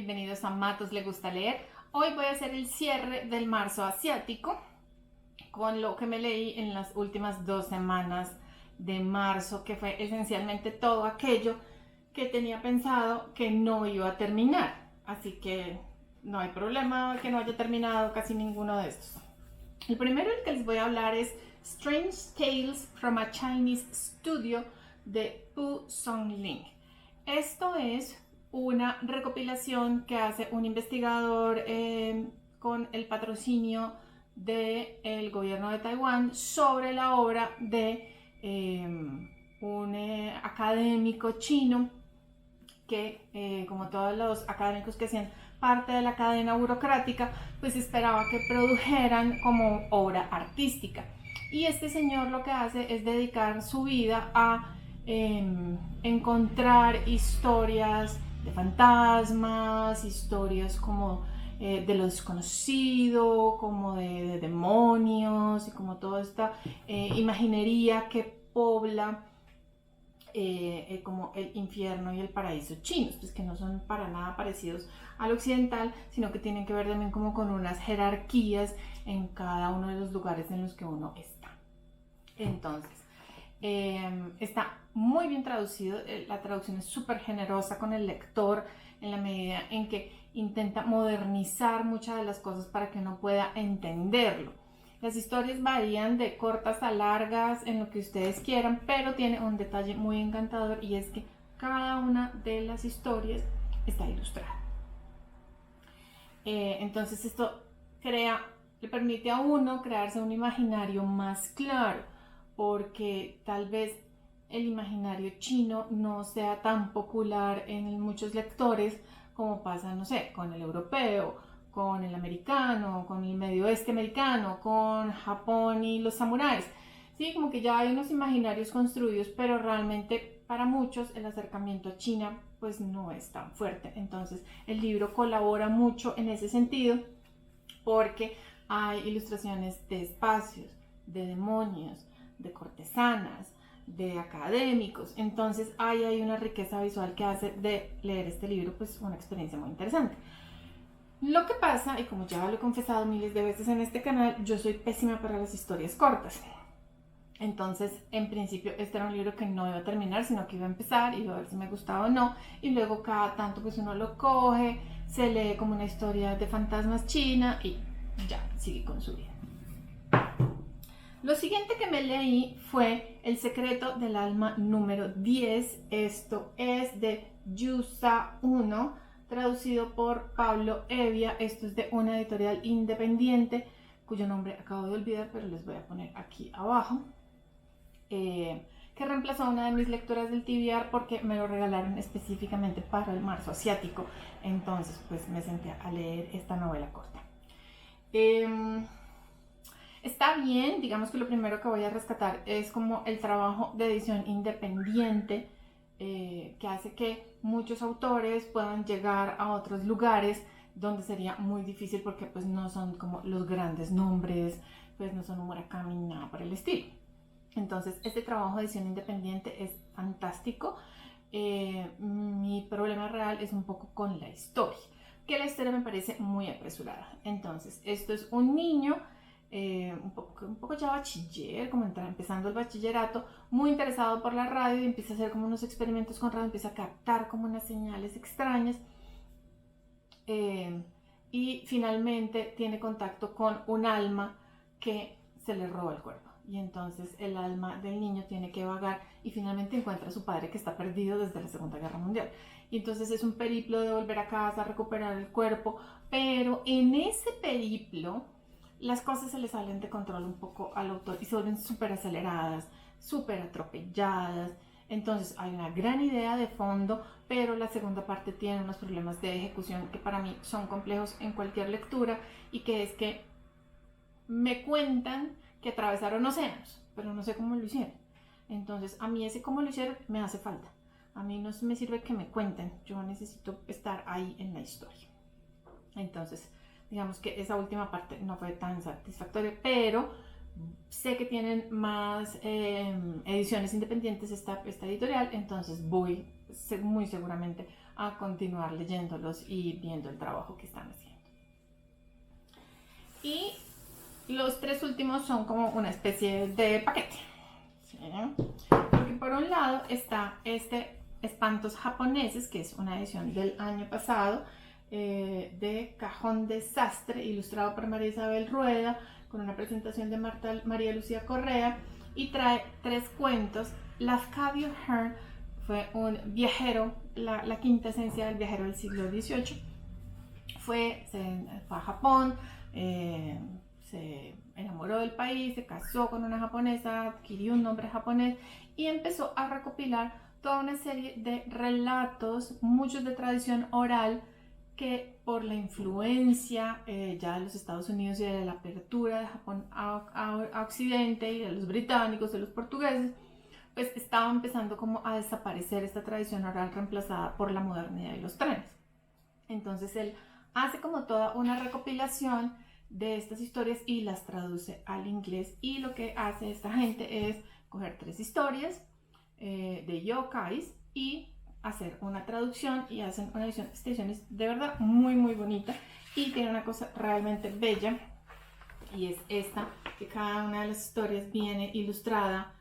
Bienvenidos a Matos Le Gusta Leer. Hoy voy a hacer el cierre del marzo asiático con lo que me leí en las últimas 2 semanas de marzo, que fue esencialmente todo aquello que tenía pensado que no iba a terminar. Así que no hay problema que no haya terminado casi ninguno de estos. El primero del que les voy a hablar es Strange Tales from a Chinese Studio de Pu Songling. Esto es una recopilación que hace un investigador con el patrocinio del gobierno de Taiwán sobre la obra de un académico chino que, como todos los académicos que hacían parte de la cadena burocrática, pues esperaba que produjeran como obra artística. Y este señor lo que hace es dedicar su vida a encontrar historias de fantasmas, historias como de lo desconocido, como de demonios y como toda esta imaginería que pobla como el infierno y el paraíso chinos, pues que no son para nada parecidos al occidental, sino que tienen que ver también como con unas jerarquías en cada uno de los lugares en los que uno está. Entonces, está muy bien traducido, la traducción es súper generosa con el lector en la medida en que intenta modernizar muchas de las cosas para que uno pueda entenderlo. Las historias varían de cortas a largas en lo que ustedes quieran, pero tiene un detalle muy encantador y es que cada una de las historias está ilustrada. Entonces esto le permite a uno crearse un imaginario más claro, porque tal vez el imaginario chino no sea tan popular en muchos lectores como pasa, no sé, con el europeo, con el americano, con el medio oeste americano, con Japón y los samuráis. Sí, como que ya hay unos imaginarios construidos, pero realmente para muchos el acercamiento a China pues no es tan fuerte. Entonces el libro colabora mucho en ese sentido porque hay ilustraciones de espacios, de demonios, de cortesanas, de académicos. Entonces hay una riqueza visual que hace de leer este libro pues una experiencia muy interesante. Lo que pasa, y como ya lo he confesado miles de veces en este canal, yo soy pésima para las historias cortas. Entonces, en principio, este era un libro que no iba a terminar, sino que iba a empezar y iba a ver si me gustaba o no. Y luego cada tanto pues uno lo coge, se lee como una historia de fantasmas china y ya, sigue con su vida. Lo siguiente que me leí fue El secreto del alma número 10. Esto es de Yusa 1, traducido por Pablo Evia. Esto es de una editorial independiente, cuyo nombre acabo de olvidar, pero les voy a poner aquí abajo. Que reemplazó a una de mis lecturas del TBR porque me lo regalaron específicamente para el marzo asiático. Entonces, pues me senté a leer esta novela corta. Está bien, digamos que lo primero que voy a rescatar es como el trabajo de edición independiente que hace que muchos autores puedan llegar a otros lugares donde sería muy difícil porque pues no son como los grandes nombres, pues no son un Murakami ni nada por el estilo. Entonces este trabajo de edición independiente es fantástico. Mi problema real es un poco con la historia, que la historia me parece muy apresurada. Entonces esto es un niño un poco ya bachiller, como empezando el bachillerato, muy interesado por la radio y empieza a hacer como unos experimentos con radio, empieza a captar como unas señales extrañas y finalmente tiene contacto con un alma que se le roba el cuerpo. Y entonces el alma del niño tiene que vagar y finalmente encuentra a su padre que está perdido desde la Segunda Guerra Mundial. Y entonces es un periplo de volver a casa, recuperar el cuerpo, pero en ese periplo las cosas se le salen de control un poco al autor y se vuelven súper aceleradas, súper atropelladas. Entonces hay una gran idea de fondo, pero la segunda parte tiene unos problemas de ejecución que para mí son complejos en cualquier lectura, y que es que me cuentan que atravesaron océanos, pero no sé cómo lo hicieron. Entonces a mí ese cómo lo hicieron me hace falta. A mí no me sirve que me cuenten, yo necesito estar ahí en la historia. Entonces digamos que esa última parte no fue tan satisfactoria, pero sé que tienen más ediciones independientes esta editorial, entonces voy muy seguramente a continuar leyéndolos y viendo el trabajo que están haciendo. Y los tres últimos son como una especie de paquete, ¿sí? Porque por un lado está este Espantos Japoneses, que es una edición del año pasado, de Cajón Desastre, ilustrado por María Isabel Rueda, con una presentación de María Lucía Correa, y trae 3 cuentos. Lafcadio Hearn fue un viajero, la quinta esencia del viajero del siglo XVIII. Fue a Japón, se enamoró del país, se casó con una japonesa, adquirió un nombre japonés y empezó a recopilar toda una serie de relatos, muchos de tradición oral, que por la influencia ya de los Estados Unidos y de la apertura de Japón a Occidente y de los británicos, de los portugueses, pues estaba empezando como a desaparecer esta tradición oral reemplazada por la modernidad y los trenes. Entonces él hace como toda una recopilación de estas historias y las traduce al inglés, y lo que hace esta gente es coger 3 historias de yokais y hacer una traducción, y hacen una edición. Esta edición es de verdad muy muy bonita y tiene una cosa realmente bella, y es esta, que cada una de las historias viene ilustrada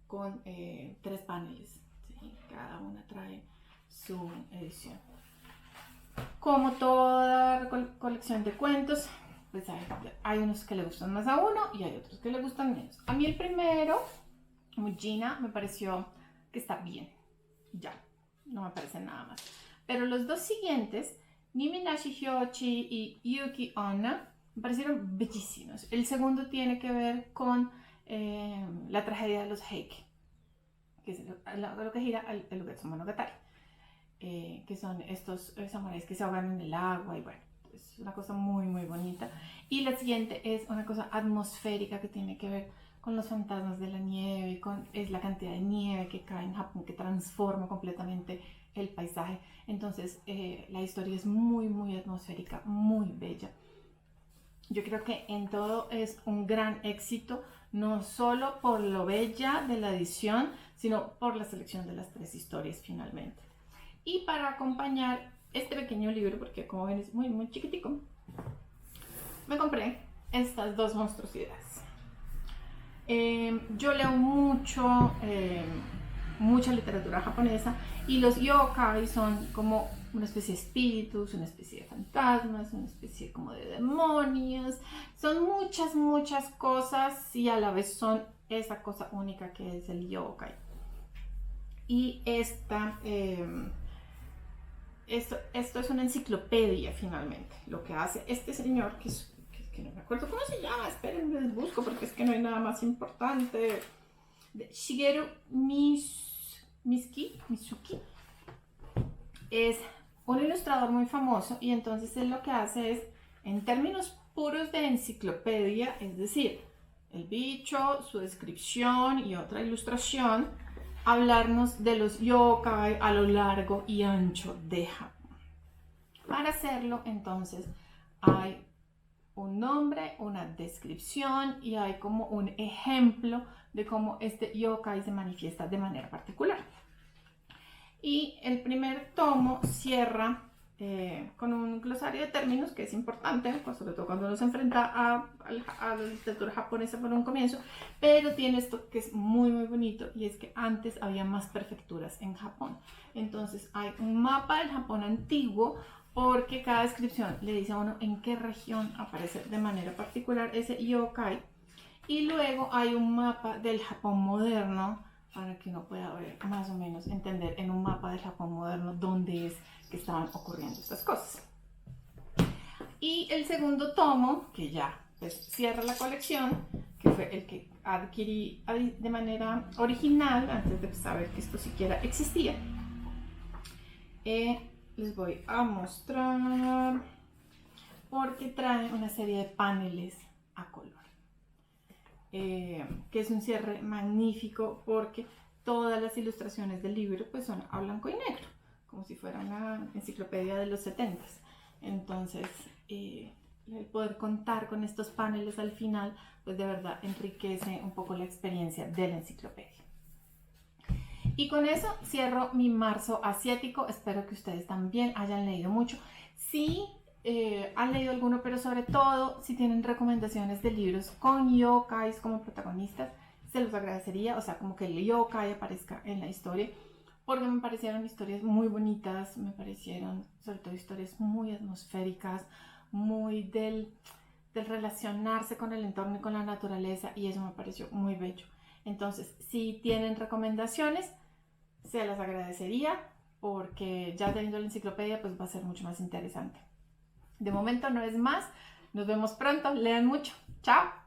con 3 paneles, ¿sí? Cada una trae su edición. Como toda colección de cuentos, pues hay unos que le gustan más a uno y hay otros que le gustan menos. A mí el primero, Mujina, me pareció que está bien, ya, no me parece nada más. Pero los 2 siguientes, Niminashi Hyochi y Yuki Onna, me parecieron bellísimos. El segundo tiene que ver con la tragedia de los Heike, que es lo que gira el Ugetsu Monogatari. Que son estos samuráis que se ahogan en el agua, y bueno, es una cosa muy muy bonita. Y la siguiente es una cosa atmosférica que tiene que ver con los fantasmas de la nieve, es la cantidad de nieve que cae en Japón, que transforma completamente el paisaje. Entonces la historia es muy muy atmosférica, muy bella. Yo creo que en todo es un gran éxito, no solo por lo bella de la edición, sino por la selección de las 3 historias finalmente. Y para acompañar este pequeño libro, porque como ven es muy muy chiquitico, me compré estas 2 monstruosidades. Yo leo mucha literatura japonesa, y los yokai son como una especie de espíritus, una especie de fantasmas, una especie como de demonios. Son muchas cosas, y a la vez son esa cosa única que es el yokai. Y esto es una enciclopedia finalmente. Lo que hace este señor, que no me acuerdo cómo se llama, esperen, les busco porque es que no hay nada más importante, de Shigeru Mizuki, es un ilustrador muy famoso, y entonces él lo que hace es, en términos puros de enciclopedia, es decir, el bicho, su descripción y otra ilustración, hablarnos de los yokai a lo largo y ancho de Japón. Para hacerlo, entonces, hay un nombre, una descripción, y hay como un ejemplo de cómo este yokai se manifiesta de manera particular. Y el primer tomo cierra con un glosario de términos que es importante, pues sobre todo cuando uno se enfrenta a la literatura japonesa por un comienzo, pero tiene esto que es muy muy bonito, y es que antes había más prefecturas en Japón. Entonces hay un mapa del Japón antiguo, porque cada descripción le dice a uno en qué región aparece de manera particular ese yokai, y luego hay un mapa del Japón moderno, para que uno pueda ver, más o menos entender en un mapa del Japón moderno dónde es que estaban ocurriendo estas cosas. Y el segundo tomo, que ya pues cierra la colección, que fue el que adquirí de manera original antes de saber que esto siquiera existía, les voy a mostrar, porque trae una serie de paneles a color. Que es un cierre magnífico, porque todas las ilustraciones del libro pues son a blanco y negro, como si fuera una enciclopedia de los 70s. Entonces el poder contar con estos paneles al final pues de verdad enriquece un poco la experiencia de la enciclopedia. Y con eso cierro mi marzo asiático. Espero que ustedes también hayan leído mucho. Si han leído alguno, pero sobre todo si tienen recomendaciones de libros con yokais como protagonistas, se los agradecería. O sea, como que el yokai aparezca en la historia, porque me parecieron historias muy bonitas, me parecieron sobre todo historias muy atmosféricas, muy del relacionarse con el entorno y con la naturaleza, y eso me pareció muy bello. Entonces, si tienen recomendaciones, se las agradecería, porque ya teniendo la enciclopedia pues va a ser mucho más interesante. De momento no es más, nos vemos pronto, lean mucho, chao.